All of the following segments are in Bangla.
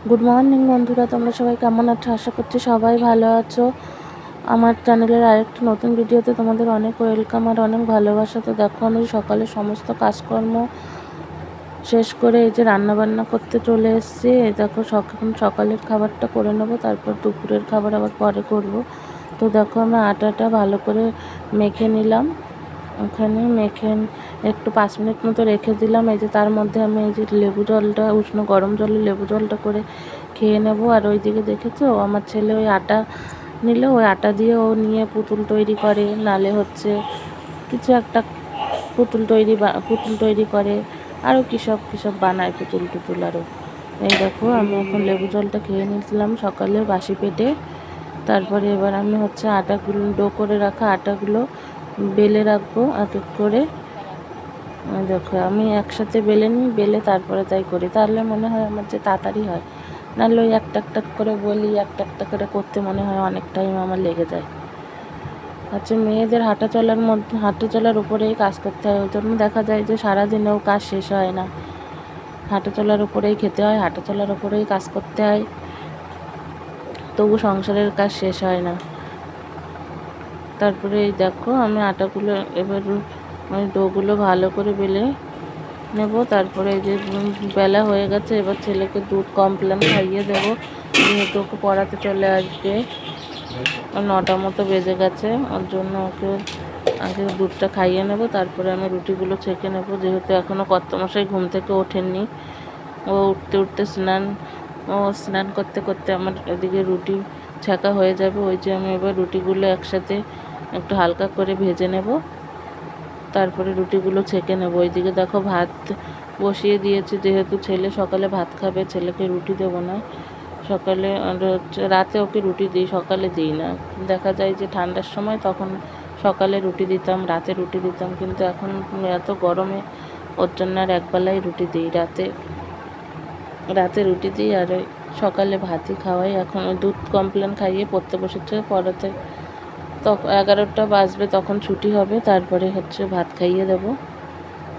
গুড মর্নিং বন্ধুরা, তোমরা সবাই কেমন আছো? আশা করছি সবাই ভালো আছো। আমার চ্যানেলের আরেকটি নতুন ভিডিওতে তোমাদের অনেক ওয়েলকাম আর অনেক ভালোবাসা। তো দেখো, আমি সকালে সমস্ত কাজকর্ম শেষ করে এই যে রান্নাবান্না করতে চলে এসেছি। এই দেখো, সকালের খাবারটা করে নেবো, তারপর দুপুরের খাবার আবার পরে করব। তো দেখো, আমি আটাটা ভালো করে মেখে নিলাম। ওখানে মেখে একটু 5 মিনিট মতো রেখে দিলাম। এই যে তার মধ্যে আমি এই যে লেবু জলটা, উষ্ণ গরম জলে লেবু জলটা করে খেয়ে নেব। আর ওইদিকে দেখেছো, আমার ছেলে ওই আটা নিলে ওই আটা দিয়ে ও নিয়ে পুতুল তৈরি করে, নালে হচ্ছে কিছু একটা পুতুল তৈরি করে, আরও কী সব বানায় পুতুল টুতুল আরও। এই দেখো, আমি এখন লেবু জলটা খেয়ে নিয়েছিলাম সকালে বাসি পেটে। তারপরে এবার আমি হচ্ছে আটাগুলো, ডো করে রাখা আটাগুলো বেলে রাখবো এক এক করে। দেখো, আমি একসাথে বেলে নিই, বেলে তারপরে তাই করি, তাহলে মনে হয় আমার যে তাড়াতাড়ি হয়। নাহলে ওই একটা একটা করে বলি, একটা একটা করে করতে মনে হয় অনেক টাইম আমার লেগে যায়। আচ্ছা, মেয়েদের হাঁটা চলার উপরেই কাজ করতে হয়, ওই জন্য দেখা যায় যে সারাদিনেও কাজ শেষ হয় না। হাঁটা চলার উপরেই খেতে হয়, হাঁটা চলার উপরেই কাজ করতে হয়, তবু সংসারের কাজ শেষ হয় না। তারপরে এই দেখো, আমি আটাগুলো এবার ডোগুলো ভালো করে বেলে নেব। তারপরে এই যে বেলা হয়ে গেছে, এবার ছেলেকে দুধ কমপ্লেন খাইয়ে দেবো, যেহেতু ওকে পড়াতে চলে আসবে। 9টা মতো বেজে গেছে, ওর জন্য ওকে আগে দুধটা খাইয়ে নেব। তারপরে আমি রুটিগুলো ছেঁকে নেব, যেহেতু এখনও কর্তামশাই ঘুম থেকে ওঠেননি। ও উঠতে স্নান করতে করতে আমার এদিকে রুটি ছেঁকা হয়ে যাবে। ওই যে আমি এবার রুটিগুলো একসাথে একটু হালকা করে ভেজে নেব, তারপরে রুটিগুলো ছেঁকে নেব। ওইদিকে দেখো, ভাত বসিয়ে দিয়েছি, যেহেতু ছেলে সকালে ভাত খাবে, ছেলেকে রুটি দেবো না সকালে। রাতে ওকে রুটি দিই, সকালে দিই না। দেখা যায় যে ঠান্ডার সময় তখন সকালে রুটি দিতাম, রাতে রুটি দিতাম, কিন্তু এখন এত গরমে ওর জন্য আর একবেলাই রুটি দিই, রাতে রুটি দিই আর সকালে ভাতই খাওয়াই। এখন দুধ কমপ্লেন খাইয়ে পড়তে বসেছে, পড়াতে তখন 11টা বাজবে, তখন ছুটি হবে, তারপরে হচ্ছে ভাত খাইয়ে দেবো।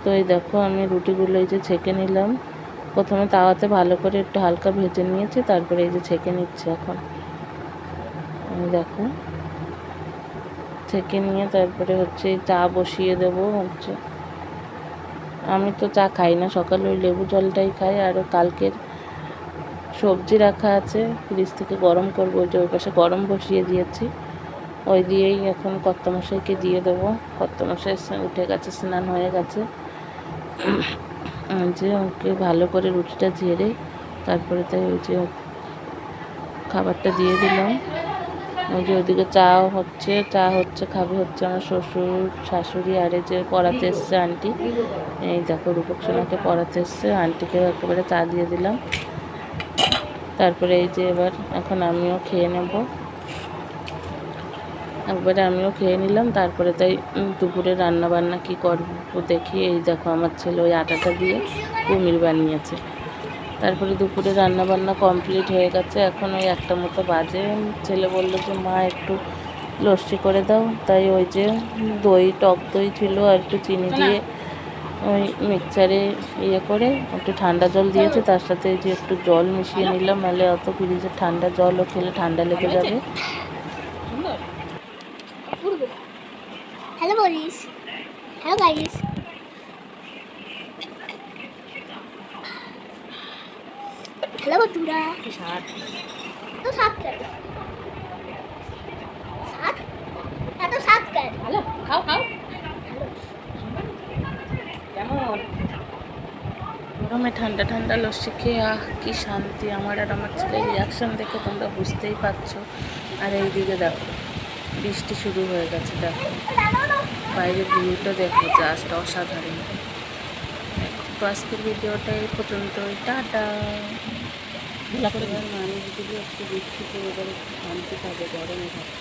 তো এই দেখো, আমি রুটিগুলো এই যে ছেঁকে নিলাম। প্রথমে তাওয়াতে ভালো করে একটু হালকা ভেজে নিয়েছি, তারপরে এই যে ছেঁকে নিচ্ছি। এখন দেখো, ছেঁকে নিয়ে তারপরে হচ্ছে চা বসিয়ে দেবো। হচ্ছে আমি তো চা খাই না সকালে, ওই লেবু জলটাই খাই। আর কালকের সবজি রাখা আছে, ফ্রিজ থেকে গরম করবো, ওই যে ওই পাশে গরম বসিয়ে দিয়েছি, ওই দিয়েই এখন কর্তামশাইকে দিয়ে দেবো। কর্তামশাই উঠে গেছে, স্নান হয়ে গেছে। যে ওকে ভালো করে রুটিটা ঝেড়ে তারপরে তাই ওই যে খাবারটা দিয়ে দিলাম। ওই যে ওইদিকে চা হচ্ছে খাবে হচ্ছে আমার শ্বশুর শাশুড়ি, আর এই যে পড়াতে এসছে আন্টি। এই দেখো, রূপক সোনাকে পড়াতে এসছে, আন্টিকে একেবারে চা দিয়ে দিলাম। তারপরে এই যে এবার এখন আমিও খেয়ে নেব, একবারে আমিও খেয়ে নিলাম। তারপরে তাই দুপুরে রান্নাবান্না কি করবো দেখি। এই দেখো, আমার ছেলে ওই আটাটা দিয়ে কুমির বানিয়েছে। তারপরে দুপুরে রান্নাবান্না কমপ্লিট হয়ে গেছে, এখন ওই 1টা মতো বাজে। ছেলে বললো যে মা একটু লস্যি করে দাও, তাই ওই যে টক দই ছিল আর একটু চিনি দিয়ে ওই মিক্সচারে করে একটু ঠান্ডা জল দিয়েছে, তার সাথে এই যে একটু জল মিশিয়ে নিলাম, নাহলে অত ফ্রিজের ঠান্ডা জলও খেলে ঠান্ডা লেগে যাবে। হ্যালো বলিস, হ্যালো গাইস। হ্যালো বন্ধুরা, তো সাত কেন সাত এত সাত কেন? হ্যালো, খাও কেমন গরমে ঠান্ডা ঠান্ডা লস্যি খেয়ে কি শান্তি। আমার আর আমার ছেলের রিয়াকশান দেখে তোমরা বুঝতেই পারছো। আর এইদিকে দেখো, বৃষ্টি শুরু হয়ে গেছে, দেখো বাইরের ভিউটা দেখো, জাস্ট অসাধারণ। তো আজকের ভিডিওটা এই পর্যন্তই, টাটা। মানুষগুলো একটু বৃষ্টি করে এবার একটু শান্তি পাবে, গরমে থাকে।